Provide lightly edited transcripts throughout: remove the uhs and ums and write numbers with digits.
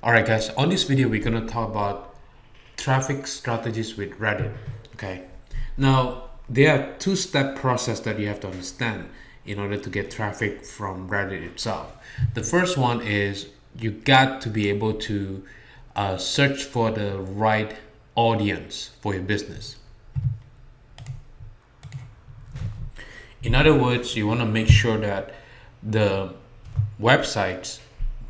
Alright guys, on this video we're gonna talk about traffic strategies with Reddit. Okay. Now there are two-step process that you have to understand in order to get traffic from Reddit itself. The first one is you got to be able to search for the right audience for your business. In other words, you want to make sure that the websites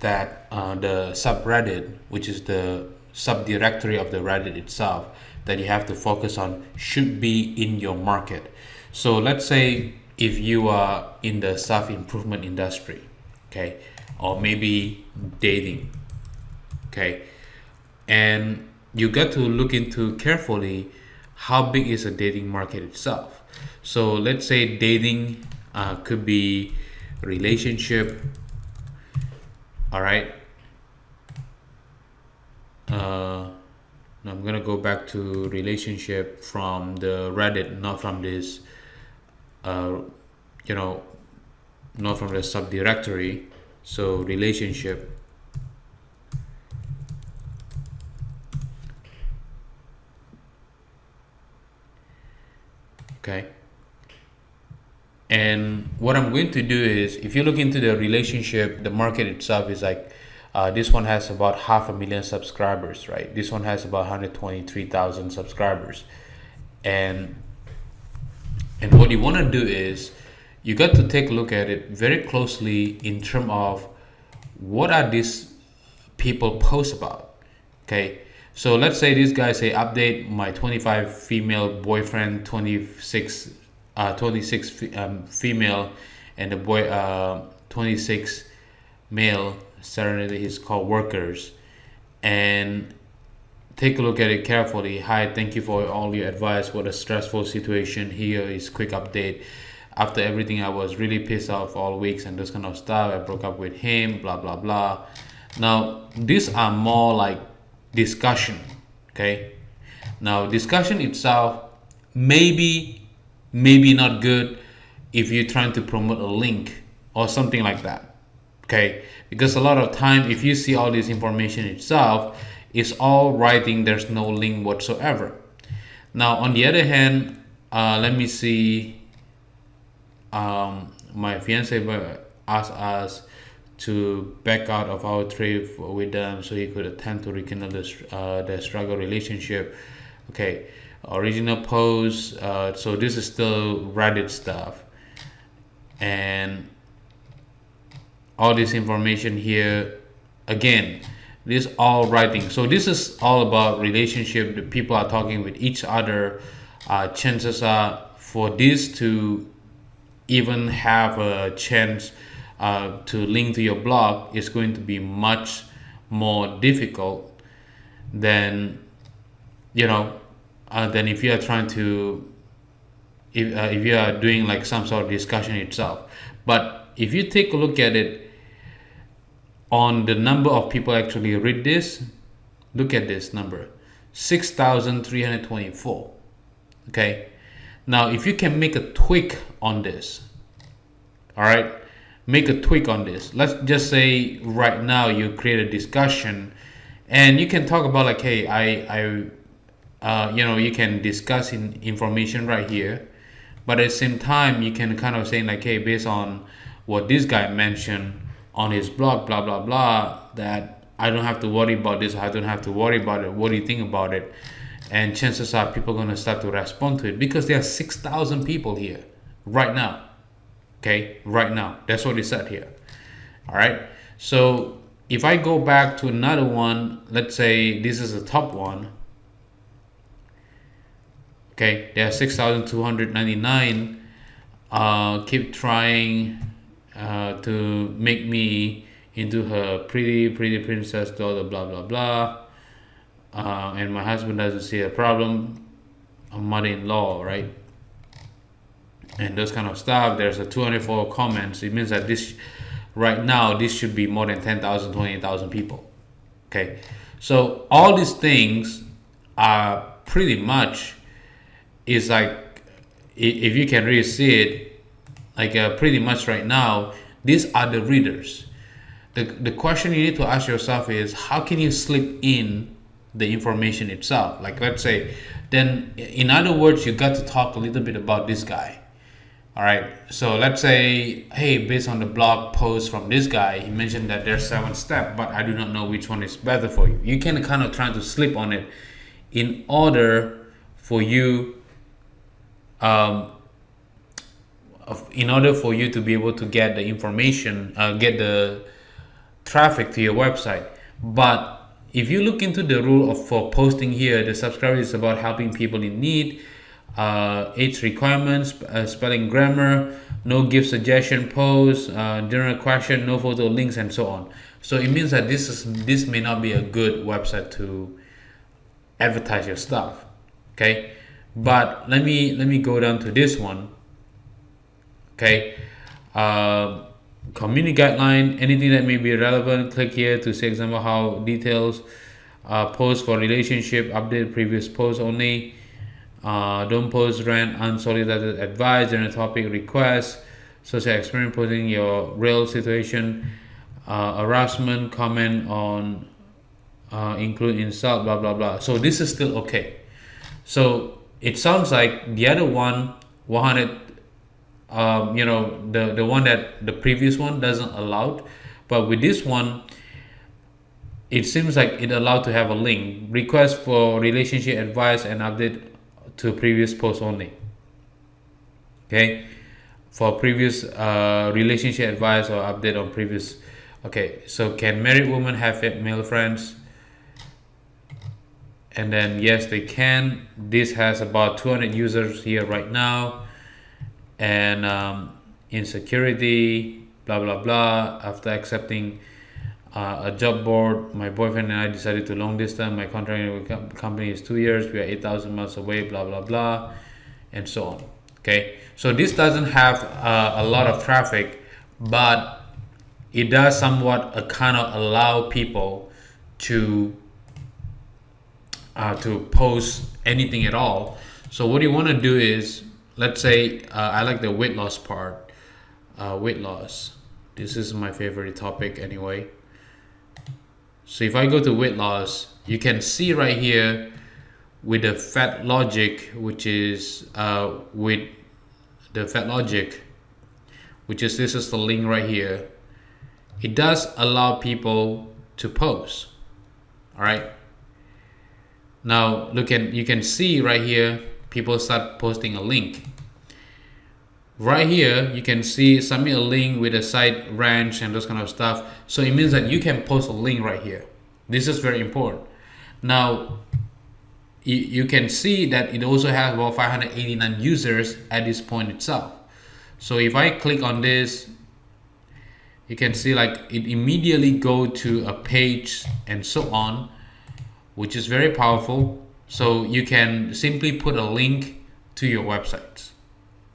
that the subreddit, which is the subdirectory of the Reddit itself, that you have to focus on should be in your market. So let's say if you are in the self-improvement industry, okay, or maybe dating, okay, and you got to look into carefully how big is the dating market itself. So let's say dating could be relationship. All right. I'm gonna go back to relationship from the Reddit, not from this, not from the subdirectory. So relationship. Okay. And what I'm going to do is, if you look into the relationship, the market itself is like, this one has about 500,000 subscribers, right? This one has about 123,000 subscribers. And what you want to do is, you got to take a look at it very closely in terms of what are these people post about, okay? So let's say this guy say, update my 25 female boyfriend, 26 female, and the boy 26 male serenity his co-workers. And take a look at it carefully. Hi, thank you for all your advice. What a stressful situation. Here is quick update. After everything, I was really pissed off all weeks and this kind of stuff. I broke up with him, blah blah blah. Now these are more like discussion, okay? Now discussion itself maybe not good if you're trying to promote a link or something like that, okay? Because a lot of time, if you see all this information itself, it's all writing, there's no link whatsoever. Now on the other hand, let me see, my fiance asked us to back out of our trip with them so he could attempt to rekindle the struggle relationship. Okay, original post. So this is still Reddit stuff, and all this information here. Again, this all writing. So this is all about relationship. The people are talking with each other. Chances are for this to even have a chance to link to your blog is going to be much more difficult than than if you are trying to if you are doing like some sort of discussion itself. But if you take a look at it on the number of people actually read this, look at this number, 6,324. Okay, now if you can make a tweak on this, all right, make a tweak on this. Let's just say right now you create a discussion and you can talk about like, hey, you can discuss information right here, but at the same time you can kind of say like, hey, based on what this guy mentioned on his blog, blah blah blah, that I don't have to worry about this, I don't have to worry about it, what do you think about it? And chances are people are going to start to respond to it because there are 6,000 people here right now. Okay, right now, that's what it said here. All right, so if I go back to another one, let's say this is the top one. Okay, there are 6,299. Keep trying to make me into her pretty princess daughter, blah blah blah. And my husband doesn't see a problem. A mother-in-law, right? And those kind of stuff. There's a 204 comments. It means that this right now this should be more than 10,000, 20,000 people. Okay, so all these things are pretty much is like, if you can really see it, like pretty much right now these are the readers. The question you need to ask yourself is, how can you slip in the information itself? Like, let's say, then in other words, you got to talk a little bit about this guy. All right, so let's say, hey, based on the blog post from this guy, he mentioned that there's 7 steps, but I do not know which one is better for you. You can kind of try to slip on it in order for you to be able to get the information, get the traffic to your website. But if you look into the rule for posting here, the subscriber is about helping people in need, age requirements, spelling, grammar, no gift suggestion post, general question, no photo links, and so on. So it means that this may not be a good website to advertise your stuff. Okay, but let me go down to this one. Okay, community guideline, anything that may be relevant, click here to see example how details, post for relationship, update previous post only, don't post rant, unsolicited advice, general topic requests, social experience, posting your real situation, harassment, comment on, include insult, blah blah blah. So this is still okay. So it sounds like the other one, 100, the one that the previous one doesn't allow, but with this one, it seems like it allowed to have a link, request for relationship advice and update to previous post only. Okay, for previous relationship advice or update on previous. Okay, so can married women have male friends? And then yes, they can. This has about 200 users here right now. And insecurity, blah blah blah. After accepting a job board, my boyfriend and I decided to long distance. My contract with company is 2 years. We are 8,000 miles away, blah blah blah, and so on. Okay, so this doesn't have a lot of traffic, but it does somewhat kind of allow people to post anything at all. So what you want to do is, let's say I like the weight loss part. Weight loss. This is my favorite topic anyway. So if I go to weight loss, you can see right here with the fat logic, which is this is the link right here. It does allow people to post. All right. Now you can see right here, people start posting a link. Right here, you can see submit a link with a site ranch and those kind of stuff. So it means that you can post a link right here. This is very important. Now, you can see that it also has about 589 users at this point itself. So if I click on this, you can see like it immediately go to a page and so on, which is very powerful. So you can simply put a link to your websites.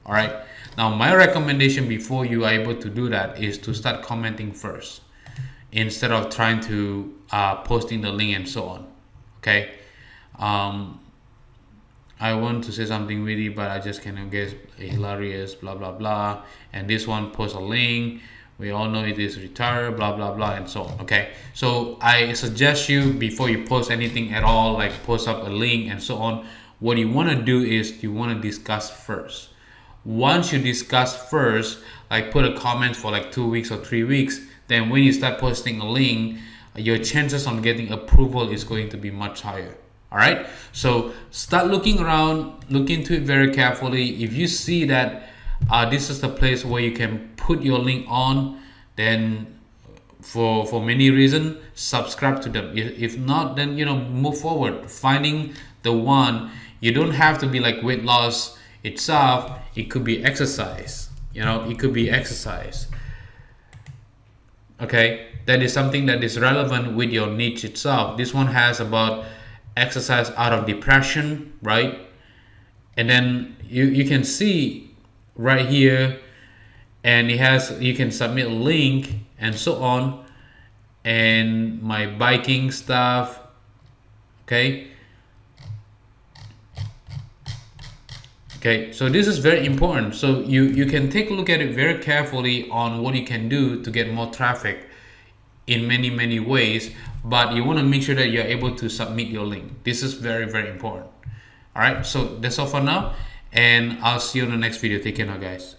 All right. Now, my recommendation before you are able to do that is to start commenting first, instead of trying to posting the link and so on. Okay. I want to say something witty, but I just cannot guess. Hilarious, blah blah blah. And this one, post a link. We all know it is retired, blah blah blah, and so on. Okay, so I suggest you, before you post anything at all, like post up a link and so on, what you want to do is you want to discuss first. Once you discuss first, like put a comment for like 2 weeks or 3 weeks, then when you start posting a link, your chances on getting approval is going to be much higher. All right, so start looking around, look into it very carefully. If you see that this is the place where you can put your link on, then for many reasons, subscribe to them. If not, then move forward, finding the one. You don't have to be like weight loss itself. It could be exercise. It could be exercise. Okay, that is something that is relevant with your niche itself. This one has about exercise out of depression, right? And then you can see right here, and you can submit a link and so on, and my biking stuff. Okay, so this is very important. So you can take a look at it very carefully on what you can do to get more traffic in many ways, but you want to make sure that you're able to submit your link. This is very important. All right, so that's all for now, and I'll see you on the next video. Take care now, guys.